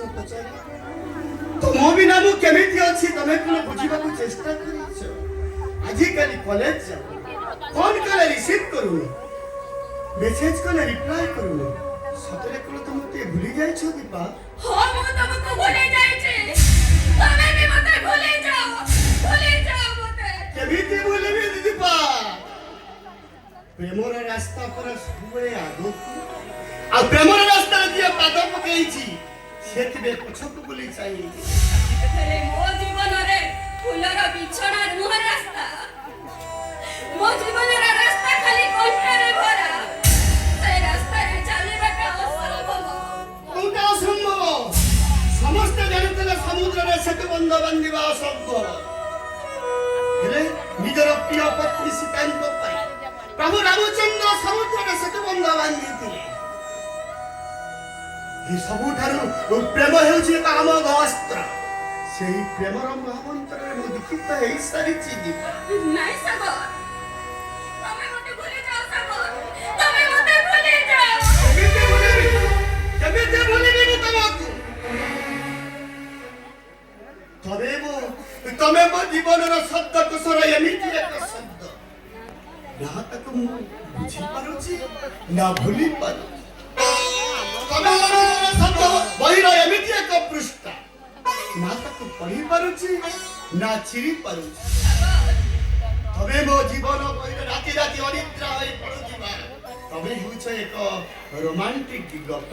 ପ୍ରଶ୍ନ ପଚାରିଲ ତୁମ ବିନା ମୁଁ କେମିତି ଅଛି ତମେ କଣ ବୁଝିବାକୁ ଚେଷ୍ଟା କରିଛ ଆଜିକାଲି କଲେଜ ଯାଅ ଫୋନ କଲେ ରିସିଭ୍ କରୁନ ମେସେଜ କଲେ ରିପ୍ଲାଏ କରୁନ ସତରେ କଣ ତମେ ଟିକେ ଭୁଲି ଯାଇଛ ଦୀପା ହଁ ମୁଁ ତମକୁ ଭୁଲି ଯାଇଛି ତମେ ବି ମତେ ଭୁଲି ଯାଅ ମତେ କେମିତି ଭୁଲିବି ଦୀପା ପ୍ରେମର ରାସ୍ତା ପରା ସବୁବେଳେ ଆଗକୁ ଆଉ ପ୍ରେମର ରାସ୍ତାରେ ଯିଏ ପାଦ ପକେଇଛି ସେଥିରେ ପଛକୁ ବୁଲି ଚାହିଁ ହେଲେ ମୋ ଜୀବନରେ ଫୁଲର ବିଛଣା ନୁହଁ ରାସ୍ତା ମୋ ଜୀବନର ରାସ୍ତା ଖାଲି କଣ୍ଟାରେ ଭରା ସେ ରାସ୍ତାରେ ଚାଲିବାଟା ଅସମ୍ଭବ କୋଉଟା ଅସମ୍ଭବ ସମସ୍ତେ ଜାଣିଥିଲେ ସମୁଦ୍ରରେ ସେତୁ ବନ୍ଧ ବାନ୍ଧିବା ଅସମ୍ଭବ ହେଲେ ନିଜର ପ୍ରିୟ ପତ୍ନୀ ସୀତାଙ୍କ ପାଇଁ ପ୍ରଭୁ ରାମଚନ୍ଦ୍ର ସମୁଦ୍ରରେ ସେତୁ ବନ୍ଧ ବାନ୍ଧିଥିଲେ ଏ ସବୁଠାରୁ ପ୍ରେମ ହେଉଛି ଏକ ଆମୋଘ ଅସ୍ତ୍ର ସେହି ପ୍ରେମର ମହାମନ୍ତ୍ରରେ ମୁଁ ଦୀକ୍ଷିତ ହେଇସାରିଛି ଦୀପା ନାଇଁ ସାଗର ତମେ ମତେ ଭୁଲି ଯାଅ ସାଗର ତମେ ମତେ ଭୁଲି ଯାଅ କେମିତି ଭୁଲିବି ମୁଁ ତମକୁ ତମେ ମୋ ଜୀବନର ଶବ୍ଦକୋଷର ଏମିତି ଏକ ଶବ୍ଦ ନା ତାକୁ ମୁଁ ବୁଝିପାରୁଛି ନା ଭୁଲି ପାରୁଛି ତମେ ମୋ ଜୀବନର ଶବ୍ଦ ବହିର ଏମିତି ଏକ ପୃଷ୍ଠା ନା ତାକୁ ପଢି ପାରୁଛି ନା ଚିରି ପାରୁଛି ତମେ ମୋ ଜୀବନ ବହିରେ ରାତି ରାତି ଅନିଦ୍ରା ହୋଇ ପଡୁଥିବା ତମେ ହେଉଛ ଏକ ରୋମାଣ୍ଟିକ ଗପ